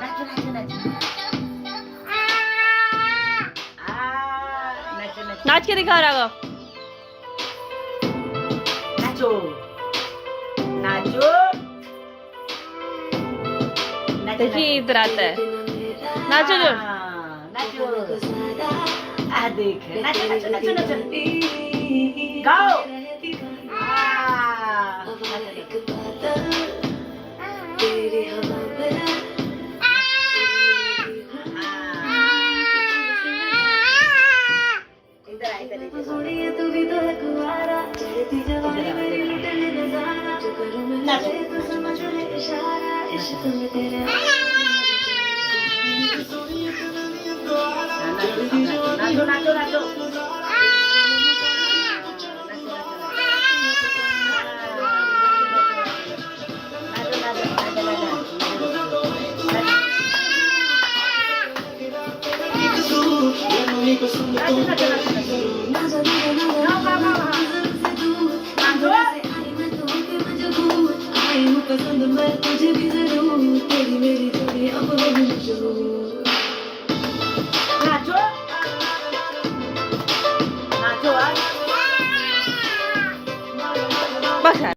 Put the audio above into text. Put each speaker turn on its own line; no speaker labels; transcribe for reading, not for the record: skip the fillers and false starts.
नाचो नाचो नाचो नाचो नाचो
नाच के दिखा राघव
नाचो नाचो
देखिए इधर आता है नाचो जो
नाचो आ देख नाचो नाचो नाचो नाचो गाओ नाचो नाचो नाचो
पसंद मैं तुझे भी जरूर तेरी मेरी जोड़ी अब होगी मशहूर
नाचो नाचो
बस यार